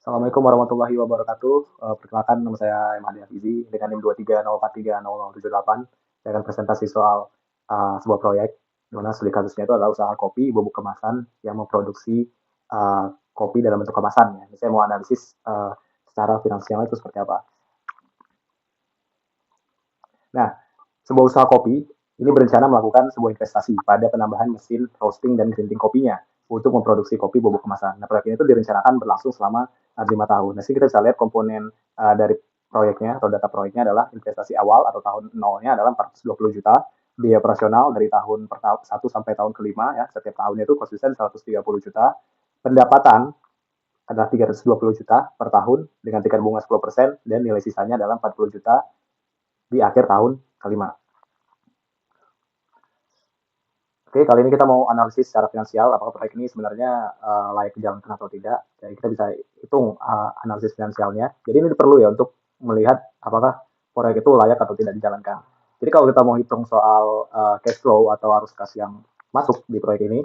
Assalamualaikum warahmatullahi wabarakatuh. Perkenalkan nama saya Imadi Hafizi dengan NIM 230430078. Saya akan presentasi soal sebuah proyek di mana studi kasusnya itu adalah usaha kopi bubuk kemasan yang memproduksi uh, kopi dalam bentuk kemasan. Ya. Saya mau analisis secara finansial itu seperti apa. Nah, sebuah usaha kopi ini berencana melakukan sebuah investasi pada penambahan mesin roasting dan grinding kopinya untuk memproduksi kopi bubuk kemasan. Nah, proyek ini itu direncanakan berlangsung selama 5 tahun. Nah, sini kita bisa lihat komponen dari proyeknya atau data proyeknya adalah investasi awal atau tahun nolnya adalah 420 juta, biaya operasional dari tahun 1 sampai tahun kelima ya, setiap tahunnya itu konsisten 130 juta, pendapatan adalah 320 juta per tahun dengan tingkat bunga 10% dan nilai sisanya adalah 40 juta di akhir tahun kelima. Oke, kali ini kita mau analisis secara finansial apakah proyek ini sebenarnya layak dijalankan atau tidak. Jadi kita bisa hitung analisis finansialnya. Jadi ini perlu ya untuk melihat apakah proyek itu layak atau tidak dijalankan. Jadi kalau kita mau hitung soal cash flow atau arus kas yang masuk di proyek ini,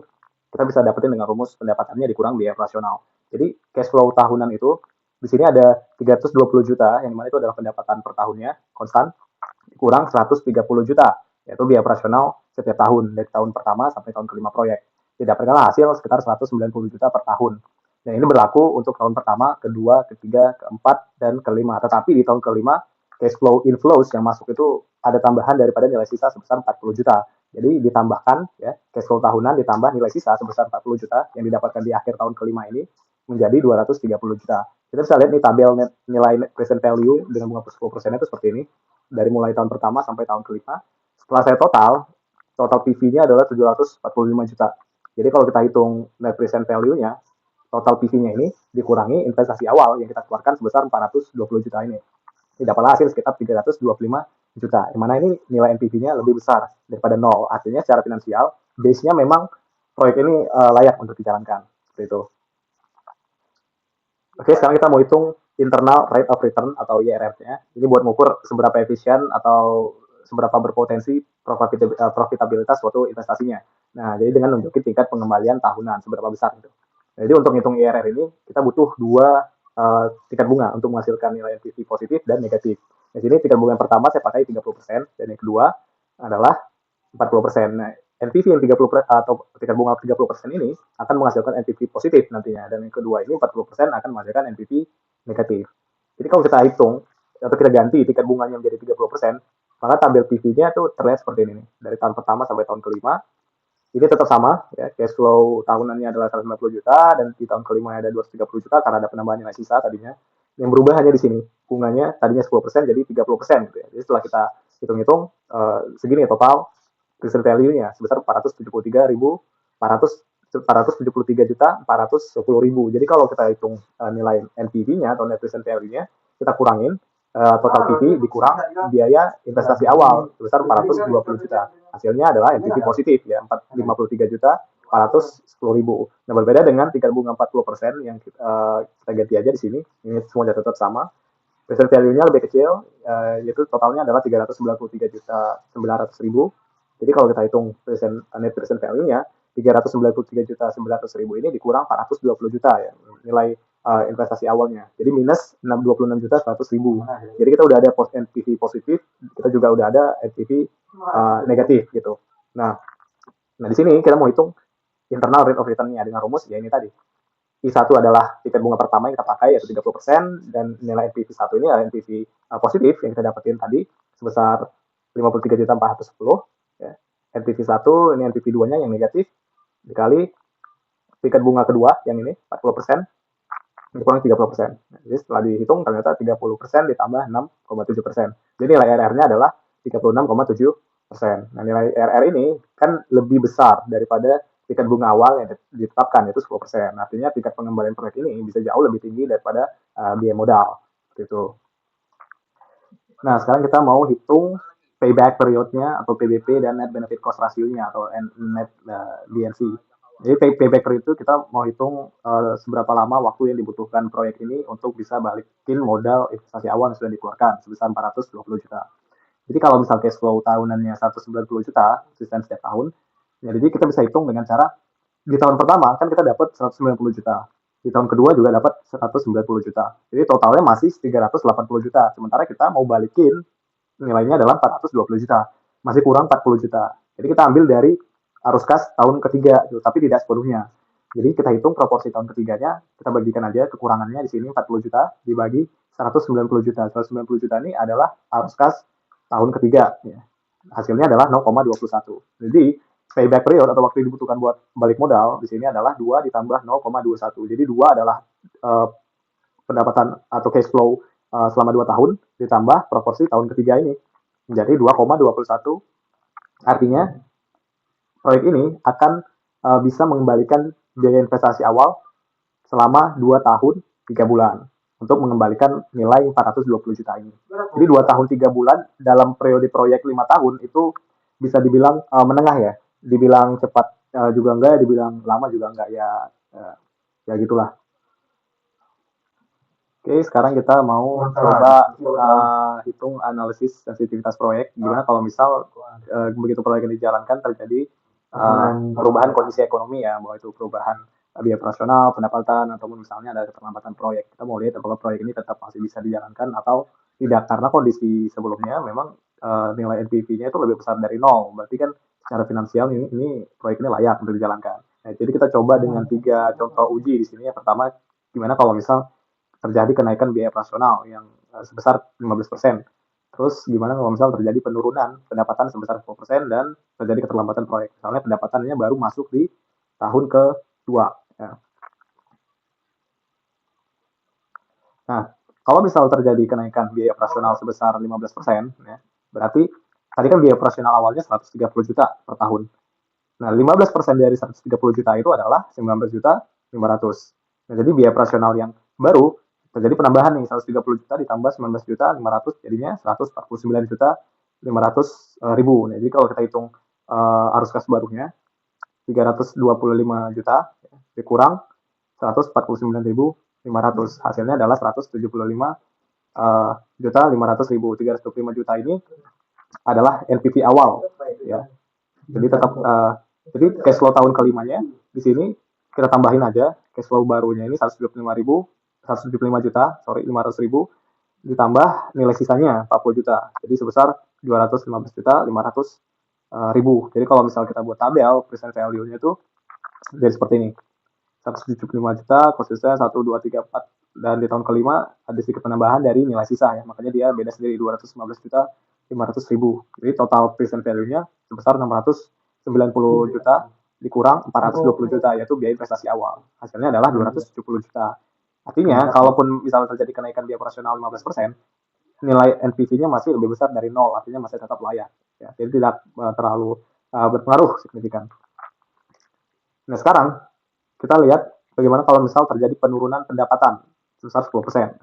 kita bisa dapetin dengan rumus pendapatannya dikurang biaya operasional. Jadi cash flow tahunan itu di sini ada 320 juta, yang dimana itu adalah pendapatan per tahunnya konstan, kurang 130 juta, yaitu biaya operasional setiap tahun, dari tahun pertama sampai tahun kelima proyek. Didapatkanlah hasil sekitar 190 juta per tahun. Dan ini berlaku untuk tahun pertama, kedua, ketiga, keempat, dan kelima. Tetapi di tahun kelima, cash flow inflows yang masuk itu ada tambahan daripada nilai sisa sebesar 40 juta. Jadi ditambahkan ya, cash flow tahunan ditambah nilai sisa sebesar 40 juta yang didapatkan di akhir tahun kelima ini menjadi 230 juta. Kita bisa lihat nih tabel nilai net present value dengan bunga plus 10% itu seperti ini dari mulai tahun pertama sampai tahun kelima. Setelah saya total PV-nya adalah 745 juta. Jadi kalau kita hitung net present value-nya, total PV-nya ini dikurangi investasi awal yang kita keluarkan sebesar 420 juta ini. Ini dapatlah hasil sekitar 325 juta. Yang mana ini nilai NPV-nya lebih besar daripada nol. Artinya secara finansial, base-nya memang proyek ini layak untuk dijalankan. Seperti itu. Oke, sekarang kita mau hitung internal rate of return atau IRR-nya. Ini buat mengukur seberapa efisien atau seberapa berpotensi profitabilitas suatu investasinya. Nah, jadi dengan nunjukin tingkat pengembalian tahunan seberapa besar itu. Jadi untuk menghitung IRR ini kita butuh dua tingkat bunga untuk menghasilkan nilai NPV positif dan negatif. Di sini tingkat bunga yang pertama saya pakai 30% dan yang kedua adalah 40%. Nah, NPV yang 30 atau tingkat bunga 30% ini akan menghasilkan NPV positif nantinya, dan yang kedua ini 40% akan menghasilkan NPV negatif. Jadi kalau kita hitung atau kita ganti tingkat bunganya menjadi 30%, maka tabel PV-nya itu terlihat seperti ini dari tahun pertama sampai tahun kelima. Ini tetap sama ya, cash flow tahunannya adalah 150 juta dan di tahun kelima ada 230 juta karena ada penambahan nilai sisa tadinya. Yang berubah hanya di sini, bunganya tadinya 10% jadi 30% gitu ya. Jadi setelah kita hitung-hitung segini ya total present value-nya sebesar 473 juta 410.000. Jadi kalau kita hitung nilai NPV-nya atau net present value-nya, kita kurangin total PV dikurang biaya investasi awal sebesar 420 juta. Hasilnya adalah NPV positif ya 53 juta 410.000. Nah, berbeda dengan tingkat bunga 40% yang kita ganti aja di sini. Ini semuanya tetap sama. Present value-nya lebih kecil, yaitu totalnya adalah 393 juta 900.000. Jadi kalau kita hitung net present value-nya, 393 juta 900.000 ini dikurang 420 juta ya nilai investasi awalnya. Jadi minus 26 juta 100.000. Jadi kita udah ada NPV positif, kita juga udah ada NPV negatif gitu. Nah di sini kita mau hitung internal rate of return-nya dengan rumus ya ini tadi. I1 adalah tingkat bunga pertama yang kita pakai yaitu 30% dan nilai NPV 1 ini adalah NPV positif yang kita dapetin tadi sebesar 53 juta 410 ya. NPV 1 ini NPV 2-nya yang negatif dikali tingkat bunga kedua yang ini 40% dikurang 30%. Jadi setelah dihitung ternyata 30% ditambah 6,7%. Jadi nilai RR-nya adalah 36,7%. Nah nilai RR ini kan lebih besar daripada tingkat bunga awal yang ditetapkan yaitu 10%. Artinya tingkat pengembalian proyek ini bisa jauh lebih tinggi daripada biaya modal. Gitu. Nah sekarang kita mau hitung payback periodnya atau PBP dan net benefit cost ratio-nya atau net BNC. Jadi payback period itu kita mau hitung seberapa lama waktu yang dibutuhkan proyek ini untuk bisa balikin modal investasi awal yang sudah dikeluarkan sebesar 420 juta. Jadi kalau misal cash flow tahunannya 190 juta, konsisten setiap tahun, ya jadi kita bisa hitung dengan cara di tahun pertama kan kita dapat 190 juta. Di tahun kedua juga dapat 190 juta. Jadi totalnya masih 380 juta. Sementara kita mau balikin nilainya adalah 420 juta. Masih kurang 40 juta. Jadi kita ambil dari arus kas tahun ketiga, gitu, tapi tidak sepenuhnya. Jadi kita hitung proporsi tahun ketiganya, kita bagikan aja kekurangannya di sini 40 juta dibagi 190 juta. 190 juta ini adalah arus kas tahun ketiga. Ya. Hasilnya adalah 0,21. Jadi payback period atau waktu yang dibutuhkan buat balik modal di sini adalah 2 ditambah 0,21. Jadi 2 adalah uh, pendapatan atau cash flow selama 2 tahun ditambah proporsi tahun ketiga ini menjadi 2,21. Artinya proyek ini akan bisa mengembalikan biaya investasi awal selama 2 tahun 3 bulan untuk mengembalikan nilai 420 juta ini. Jadi 2 tahun 3 bulan dalam periode proyek 5 tahun itu bisa dibilang menengah ya. Dibilang cepat juga enggak, dibilang lama juga enggak ya. Ya gitulah. Oke, sekarang kita mau coba hitung analisis sensitivitas proyek. Gimana kalau misal begitu proyek ini dijalankan terjadi perubahan kondisi ekonomi ya, bahwa itu perubahan biaya operasional, pendapatan, ataupun misalnya ada keterlambatan proyek. Kita mau lihat apakah proyek ini tetap masih bisa dijalankan atau tidak. Karena kondisi sebelumnya memang nilai NPV-nya itu lebih besar dari nol. Berarti kan secara finansial ini proyek ini layak untuk dijalankan. Nah, jadi kita coba dengan 3 contoh uji di sini. Yang pertama, gimana kalau misal terjadi kenaikan biaya operasional yang sebesar 15%. Terus gimana kalau misal terjadi penurunan pendapatan sebesar 10% dan terjadi keterlambatan proyek. Misalnya pendapatannya baru masuk di tahun kedua. Ya. Nah, kalau misal terjadi kenaikan biaya operasional sebesar 15%, ya, berarti tadi kan biaya operasional awalnya 130 juta per tahun. Nah, 15% dari 130 juta itu adalah 19 juta 500. Nah, jadi biaya operasional yang baru terjadi penambahan nih 130 juta ditambah 19 juta 500 jadinya 149 juta 500 ribu. Nah, jadi kalau kita hitung arus kas barunya 325 juta dikurang 149.500 hasilnya adalah 175 juta 500 ribu. 325 juta ini adalah NPV awal ya. Jadi tetap jadi cash flow tahun kelimanya di sini kita tambahin aja cash flow barunya ini 175 juta, 500 ribu ditambah nilai sisanya 40 juta. Jadi sebesar 215 juta 500 ribu. Jadi kalau misal kita buat tabel present value-nya itu jadi seperti ini. 175 juta, konsisten 1, 2, 3, 4. Dan di tahun kelima ada sedikit penambahan dari nilai sisa ya. Makanya dia beda sendiri 215 juta 500 ribu. Jadi total present value-nya sebesar 690 juta dikurang 420 juta yaitu biaya investasi awal. Hasilnya adalah 270 juta. Artinya, kalaupun misalnya terjadi kenaikan biaya operasional 15%, nilai NPV-nya masih lebih besar dari nol, artinya masih tetap layak. Ya, jadi tidak terlalu berpengaruh signifikan. Nah, sekarang kita lihat bagaimana kalau misal terjadi penurunan pendapatan sebesar 10%.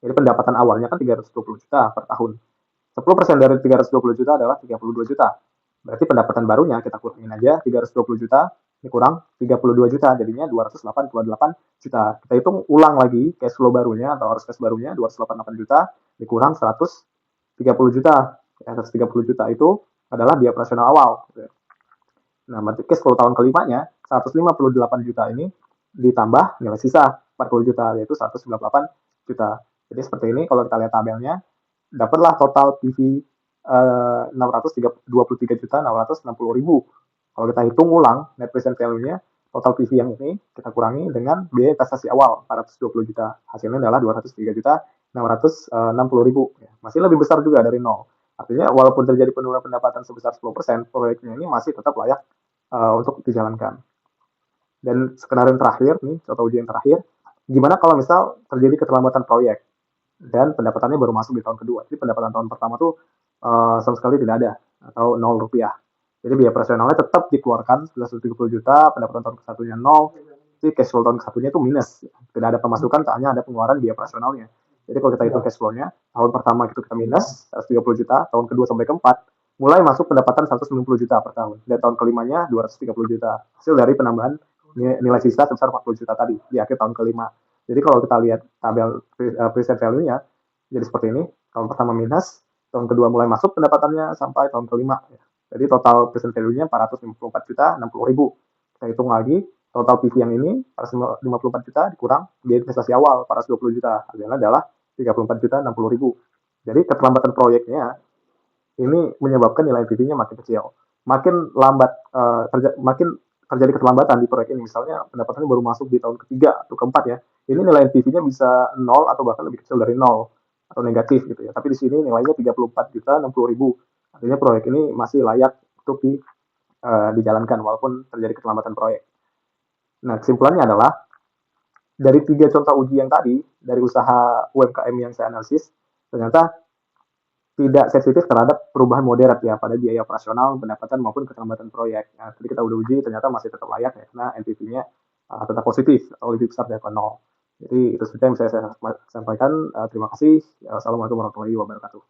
Jadi pendapatan awalnya kan 320 juta per tahun. 10% dari 320 juta adalah 32 juta. Berarti pendapatan barunya kita kurangin aja 320 juta dikurang 32 juta jadinya 288 juta. Kita hitung ulang lagi cash flow barunya atau arus cash barunya 288 juta dikurang 130 juta. 130 juta itu adalah biaya operasional awal. Nah, berarti cash flow tahun kelimanya 158 juta ini ditambah nilai sisa 40 juta yaitu 198 juta. Jadi seperti ini kalau kita lihat tabelnya dapatlah total PV 623 juta 660 ribu. Kalau kita hitung ulang net present value-nya total PV yang ini kita kurangi dengan biaya investasi awal 420 juta. Hasilnya adalah 203 juta 660 ribu. Masih lebih besar juga dari nol. Artinya walaupun terjadi penurunan pendapatan sebesar 10%, proyeknya ini masih tetap layak untuk dijalankan. Dan skenario terakhir nih, contoh ujian terakhir, gimana kalau misal terjadi keterlambatan proyek dan pendapatannya baru masuk di tahun kedua. Jadi pendapatan tahun pertama tuh sama sekali tidak ada atau 0 rupiah. Jadi biaya operasionalnya tetap dikeluarkan 130 juta, pendapatan tahun ke-1-nya 0, jadi cash flow tahun ke-1-nya itu minus. Tidak ada pemasukan, hanya ada pengeluaran biaya operasionalnya. Jadi kalau kita hitung cash flow-nya, tahun pertama itu kita minus 130 juta, tahun kedua sampai keempat, mulai masuk pendapatan 190 juta per tahun. Dan tahun kelimanya 230 juta. Hasil dari penambahan nilai sisa sebesar 40 juta tadi di akhir tahun kelima. Jadi kalau kita lihat tabel present value-nya, jadi seperti ini. Tahun pertama minus, tahun kedua mulai masuk pendapatannya sampai tahun kelima. Jadi total present value-nya 454 juta 60 ribu. Kita hitung lagi, total PV yang ini 454 juta dikurang biaya investasi awal 420 juta, hasilnya adalah 34 juta 60 ribu. Jadi keterlambatan proyeknya ini menyebabkan nilai NPV-nya makin kecil. Makin lambat makin terjadi keterlambatan di proyek ini, misalnya pendapatannya baru masuk di tahun ketiga atau keempat ya, ini nilai NPV-nya bisa nol atau bahkan lebih kecil dari nol atau negatif gitu ya. Tapi di sini nilainya 34 juta 60 ribu. Artinya proyek ini masih layak untuk dijalankan walaupun terjadi keterlambatan proyek. Nah, kesimpulannya adalah dari 3 contoh uji yang tadi, dari usaha UMKM yang saya analisis, ternyata tidak sensitif terhadap perubahan moderat ya pada biaya operasional, pendapatan maupun keterlambatan proyek. Nah, tadi kita udah uji ternyata masih tetap layak ya karena NPV-nya tetap positif atau lebih besar dari nol. Jadi itu saja yang saya sampaikan. Terima kasih. Assalamualaikum warahmatullahi wabarakatuh.